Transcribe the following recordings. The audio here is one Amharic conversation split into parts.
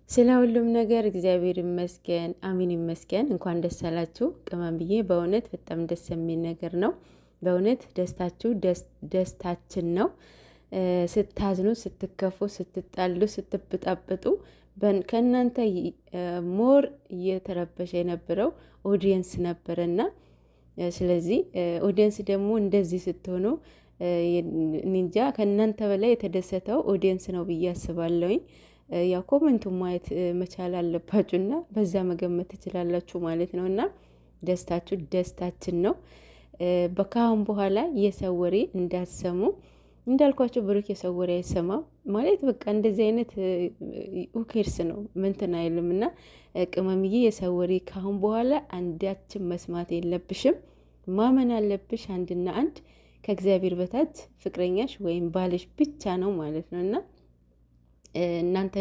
ስለ ሁሉም ነገር እግዚአብሔር ይመስገን፣ አሚን ይመስገን። እንኳን ደስ አላችሁ ቅመምዬ። በእውነት በጣም ደስ የሚል ነገር ነው። በእውነት ደስታችሁ ደስታችን ነው። ስታዝኑ፣ ስትከፉ፣ ስትጣሉ፣ ስትብጣብጡ ከእናንተ ሞር እየተረበሸ የነበረው ኦዲየንስ ነበረና ስለዚህ ኦዲየንስ ደግሞ እንደዚህ ስትሆኑ ኒንጃ ከእናንተ በላይ የተደሰተው ኦዲየንስ ነው ብዬ አስባለሁኝ። ያው ኮመንቱን ማየት መቻል አለባችሁና በዛ መገመት ትችላላችሁ ማለት ነው። እና ደስታችሁ ደስታችን ነው። ከአሁን በኋላ የሰው ወሬ እንዳትሰሙ እንዳልኳቸው። ብሩክ የሰው ወሬ አይሰማም ማለት በቃ እንደዚህ አይነት ኡኬርስ ነው ምንትን አይልም። እና ቅመምዬ የሰው ወሬ ከአሁን በኋላ አንዳችን መስማት የለብሽም። ማመን አለብሽ አንድና አንድ ከእግዚአብሔር በታች ፍቅረኛሽ ወይም ባልሽ ብቻ ነው ማለት ነው። እና እናንተ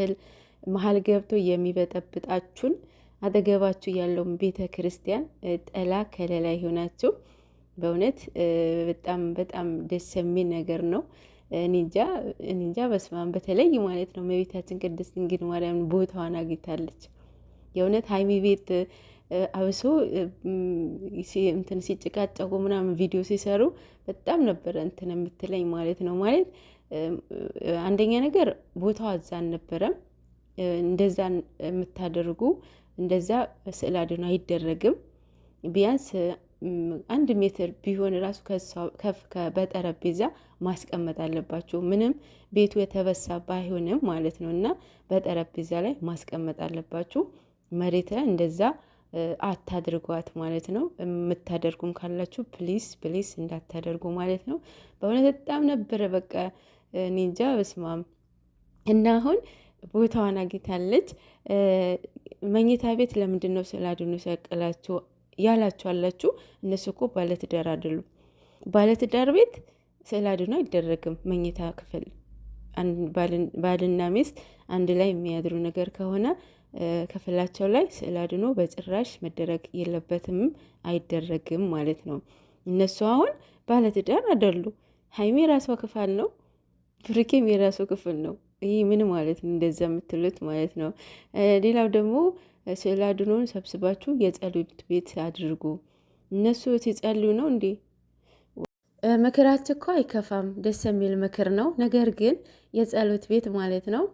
መሀል ገብቶ የሚበጠብጣችሁን አጠገባችሁ ያለውን ቤተ ክርስቲያን ጠላ ከለላ ይሆናችሁ። በእውነት በጣም በጣም ደስ የሚል ነገር ነው። እኔንጃ በስማም በተለይ ማለት ነው እመቤታችን ቅድስት ድንግል ማርያም ቦታዋን አግኝታለች። የእውነት ሀይሚ ቤት አብሶ እንትን ሲጭቃጨቁ ምናምን ቪዲዮ ሲሰሩ በጣም ነበረ እንትን የምትለኝ ማለት ነው። ማለት አንደኛ ነገር ቦታው እዛ አልነበረም። እንደዛ የምታደርጉ እንደዛ ስዕል አድኖ አይደረግም። ቢያንስ 1 ሜትር ቢሆን ራሱ ከፍ በጠረጴዛ ማስቀመጥ አለባችሁ። ምንም ቤቱ የተበሳ ባይሆንም ማለት ነው። እና በጠረጴዛ ላይ ማስቀመጥ አለባችሁ። መሬት ላይ እንደዛ አታድርጓት ማለት ነው። የምታደርጉም ካላችሁ ፕሊስ ፕሊስ እንዳታደርጉ ማለት ነው። በእውነት በጣም ነበረ በቃ ኒንጃ በስማም። እና አሁን ቦታዋን አግኝታለች። መኝታ ቤት ለምንድን ነው ስዕል አድኖ ሰቀላችሁ ያላችሁ አላችሁ። እነሱ እኮ ባለትዳር አይደሉም። ባለትዳር ቤት ስዕል አድኖ አይደረግም። መኝታ ክፍል ባልና ሚስት አንድ ላይ የሚያድሩ ነገር ከሆነ ክፍላቸው ላይ ስዕል አድኖ በጭራሽ መደረግ የለበትም፣ አይደረግም ማለት ነው። እነሱ አሁን ባለትዳር አይደሉ። ሀይሜ የራሷ ክፍል ነው፣ ብሩኬም የራሱ ክፍል ነው። ይህ ምን ማለት ነው? እንደዛ የምትሉት ማለት ነው። ሌላው ደግሞ ስዕል አድኖን ሰብስባችሁ የጸሎት ቤት አድርጉ። እነሱ ሲጸልዩ ነው እንዴ? ምክራችሁ እኮ አይከፋም፣ ደስ የሚል ምክር ነው። ነገር ግን የጸሎት ቤት ማለት ነው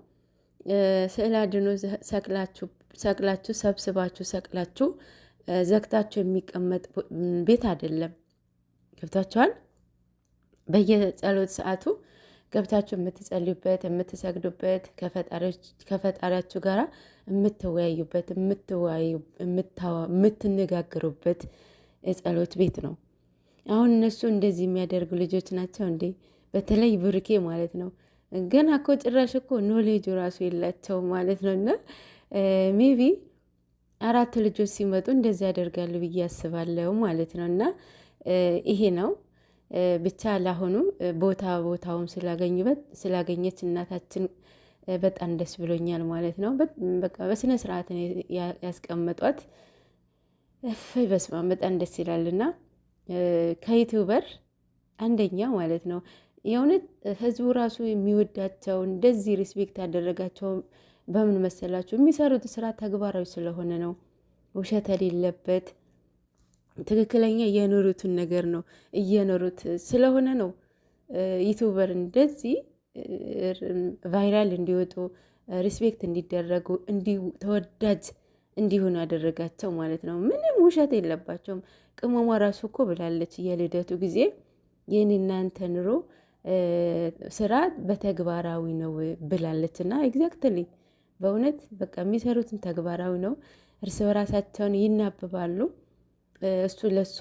ስዕል አድኖ ሰቅላችሁ ሰብስባችሁ ሰቅላችሁ ዘግታችሁ የሚቀመጥ ቤት አይደለም። ገብታችኋል? በየጸሎት ሰዓቱ ገብታችሁ የምትጸልዩበት የምትሰግዱበት ከፈጣሪያችሁ ጋራ የምትወያዩበት የምትነጋገሩበት የጸሎት ቤት ነው። አሁን እነሱ እንደዚህ የሚያደርጉ ልጆች ናቸው እንዴ? በተለይ ብሩኬ ማለት ነው። ገና እኮ ጭራሽ እኮ ኖሌጁ ራሱ የላቸው ማለት ነው። እና ሜቢ 4 ልጆች ሲመጡ እንደዚህ ያደርጋሉ ብዬ አስባለሁ ማለት ነው። እና ይሄ ነው ብቻ ለአሁኑ ቦታውም ስላገኘች እናታችን በጣም ደስ ብሎኛል ማለት ነው። በቃ በስነ ስርዓት ያስቀመጧት። በስማም በጣም ደስ ይላልና ከዩቲዩበር አንደኛ ማለት ነው። የእውነት ህዝቡ ራሱ የሚወዳቸው እንደዚህ ሪስፔክት ያደረጋቸው በምን መሰላችሁ? የሚሰሩት ስራ ተግባራዊ ስለሆነ ነው። ውሸት የሌለበት ትክክለኛ የኖሩትን ነገር ነው እየኖሩት ስለሆነ ነው። ዩቲዩበር እንደዚህ ቫይራል እንዲወጡ ሪስፔክት እንዲደረጉ ተወዳጅ እንዲሆኑ ያደረጋቸው ማለት ነው። ምንም ውሸት የለባቸውም። ቅመሟ ራሱ እኮ ብላለች የልደቱ ጊዜ የኔ እናንተ ኑሮ ስራ በተግባራዊ ነው ብላለች። እና ኤግዛክትሊ በእውነት በቃ የሚሰሩትን ተግባራዊ ነው። እርስ በራሳቸውን ይናብባሉ። እሱ ለሷ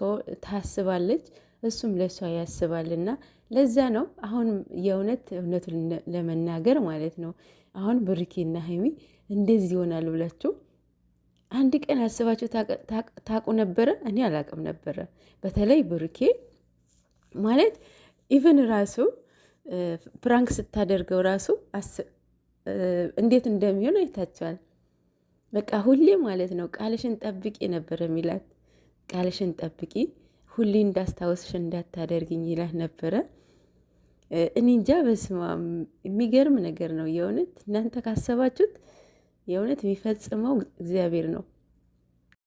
ታስባለች፣ እሱም ለሷ ያስባልና ለዛ ነው አሁን እውነቱን ለመናገር ማለት ነው አሁን ብሩኬና ሀይሚ እንደዚህ ይሆናሉ ብላችሁ አንድ ቀን አስባችሁ ታቁ ነበረ? እኔ አላቅም ነበረ። በተለይ ብሩኬ ማለት ኢቨን ራሱ ፕራንክ ስታደርገው ራሱ እንዴት እንደሚሆን አይታችኋል። በቃ ሁሌ ማለት ነው ቃልሽን ጠብቂ ነበር የሚላት። ቃልሽን ጠብቂ፣ ሁሌ እንዳስታወስሽ እንዳታደርግኝ ይላት ነበረ። እኔ እንጃ በስማም የሚገርም ነገር ነው የእውነት። እናንተ ካሰባችሁት የእውነት የሚፈጽመው እግዚአብሔር ነው።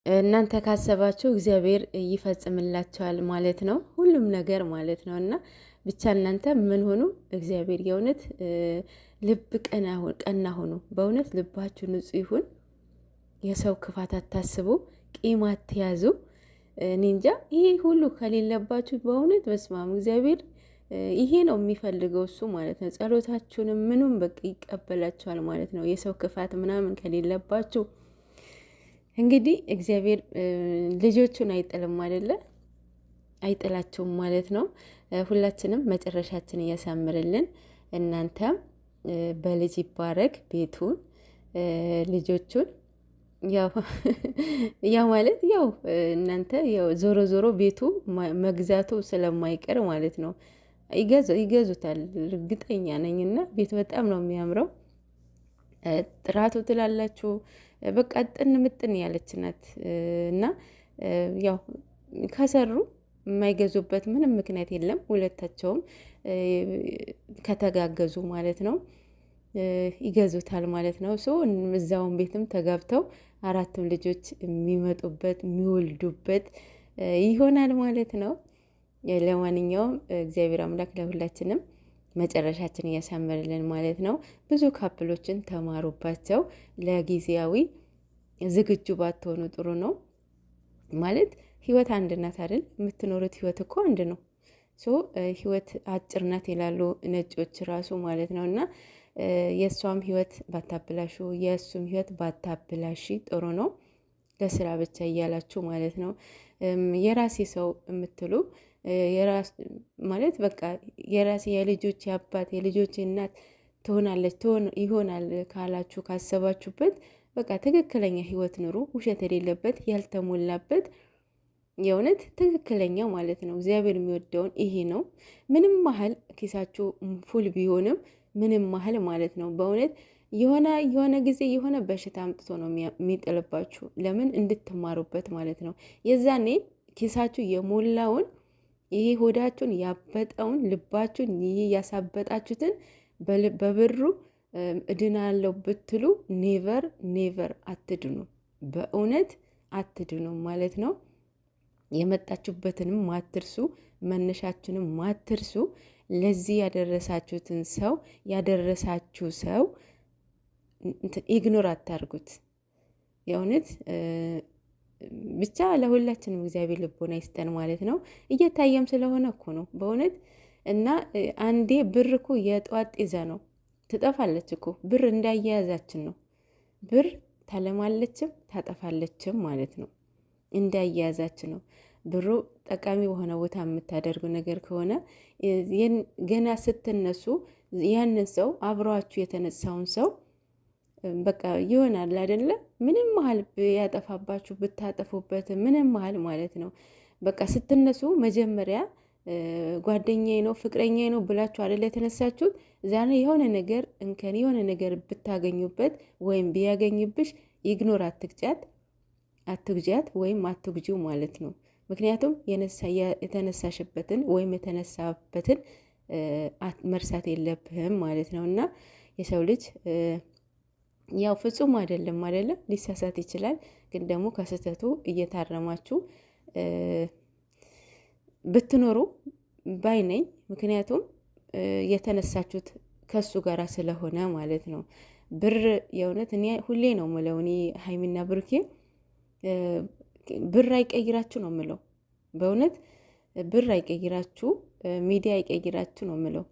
እናንተ ካሰባችሁ እግዚአብሔር ይፈጽምላቸዋል ማለት ነው፣ ሁሉም ነገር ማለት ነው። እና ብቻ እናንተ ምን ሆኑ፣ እግዚአብሔር የእውነት ልብ ቀና ሆኑ። በእውነት ልባችሁ ንጹሕ ይሁን። የሰው ክፋት አታስቡ፣ ቂም አትያዙ። እኔ እንጃ ይሄ ሁሉ ከሌለባችሁ በእውነት በስማም እግዚአብሔር ይሄ ነው የሚፈልገው እሱ ማለት ነው። ጸሎታችሁንም ምኑም በቃ ይቀበላችኋል ማለት ነው። የሰው ክፋት ምናምን ከሌለባችሁ እንግዲህ እግዚአብሔር ልጆቹን አይጥልም አይደለ? አይጥላችሁም ማለት ነው። ሁላችንም መጨረሻችን እያሳምርልን። እናንተም በልጅ ይባረክ ቤቱን ልጆቹን ያው ማለት ያው እናንተ ያው ዞሮ ዞሮ ቤቱ መግዛቱ ስለማይቀር ማለት ነው ይገዙታል፣ እርግጠኛ ነኝና ቤቱ በጣም ነው የሚያምረው። ጥራቱ ትላላችሁ በቃ ጥን ምጥን ያለች ናት እና ያው ከሰሩ የማይገዙበት ምንም ምክንያት የለም። ሁለታቸውም ከተጋገዙ ማለት ነው ይገዙታል ማለት ነው። ሶ እዛውን ቤትም ተጋብተው አራቱም ልጆች የሚመጡበት የሚወልዱበት ይሆናል ማለት ነው። ለማንኛውም እግዚአብሔር አምላክ ለሁላችንም መጨረሻችን እያሳመርልን ማለት ነው። ብዙ ካፕሎችን ተማሩባቸው። ለጊዜያዊ ዝግጁ ባትሆኑ ጥሩ ነው ማለት ህይወት አንድ ናት አይደል? የምትኖሩት ህይወት እኮ አንድ ነው። ሶ ህይወት አጭር ናት ይላሉ ነጮች ራሱ ማለት ነው። እና የእሷም ህይወት ባታብላሹ የእሱም ህይወት ባታብላሺ ጥሩ ነው። ለስራ ብቻ እያላችሁ ማለት ነው። የራሴ ሰው የምትሉ ማለት በቃ የራሴ የልጆች አባት የልጆች እናት ትሆናለች ይሆናል ካላችሁ ካሰባችሁበት በቃ ትክክለኛ ህይወት ኑሩ። ውሸት የሌለበት ያልተሞላበት የእውነት ትክክለኛ ማለት ነው። እግዚአብሔር የሚወደውን ይሄ ነው። ምንም ያህል ኪሳችሁ ፉል ቢሆንም ምንም ያህል ማለት ነው። በእውነት የሆነ ጊዜ የሆነ በሽታ አምጥቶ ነው የሚጥልባችሁ። ለምን እንድትማሩበት ማለት ነው። የዛኔ ኪሳችሁ የሞላውን ይሄ ሆዳችሁን ያበጠውን ልባችሁን ይሄ ያሳበጣችሁትን በብሩ እድናለሁ ብትሉ ኔቨር አትድኑ፣ በእውነት አትድኑ ማለት ነው። የመጣችሁበትንም ማትርሱ፣ መነሻችሁንም ማትርሱ። ለዚህ ያደረሳችሁትን ሰው ያደረሳችሁ ሰው ኢግኖር አታርጉት። የእውነት ብቻ ለሁላችንም እግዚአብሔር ልቦና ይስጠን ማለት ነው። እየታየም ስለሆነ እኮ ነው በእውነት እና አንዴ ብር እኮ የጠዋት ጤዛ ነው፣ ትጠፋለች እኮ ብር እንዳያያዛችን ነው። ብር ታለማለችም ታጠፋለችም ማለት ነው። እንዳያያዛችን ነው። ብሩ ጠቃሚ በሆነ ቦታ የምታደርጉ ነገር ከሆነ ገና ስትነሱ ያንን ሰው አብረዋችሁ የተነሳውን ሰው በቃ ይሆናል አይደለ? ምንም መሀል ያጠፋባችሁ ብታጠፉበት ምንም መሀል ማለት ነው። በቃ ስትነሱ መጀመሪያ ጓደኛዬ ነው ፍቅረኛዬ ነው ብላችሁ አይደለ የተነሳችሁት። ዛሬ የሆነ ነገር እንከን የሆነ ነገር ብታገኙበት ወይም ቢያገኝብሽ ኢግኖር አትግጃት ወይም አትግጂው ማለት ነው። ምክንያቱም የተነሳሽበትን ወይም የተነሳበትን መርሳት የለብህም ማለት ነው። እና የሰው ልጅ ያው ፍጹም አይደለም ሊሳሳት ይችላል። ግን ደግሞ ከስህተቱ እየታረማችሁ ብትኖሩ ባይ ነኝ። ምክንያቱም የተነሳችሁት ከሱ ጋር ስለሆነ ማለት ነው። ብር የእውነት እኔ ሁሌ ነው ምለው፣ እኔ ሀይሚና ብሩኬ ብር አይቀይራችሁ ነው ምለው። በእውነት ብር አይቀይራችሁ፣ ሚዲያ አይቀይራችሁ ነው ምለው።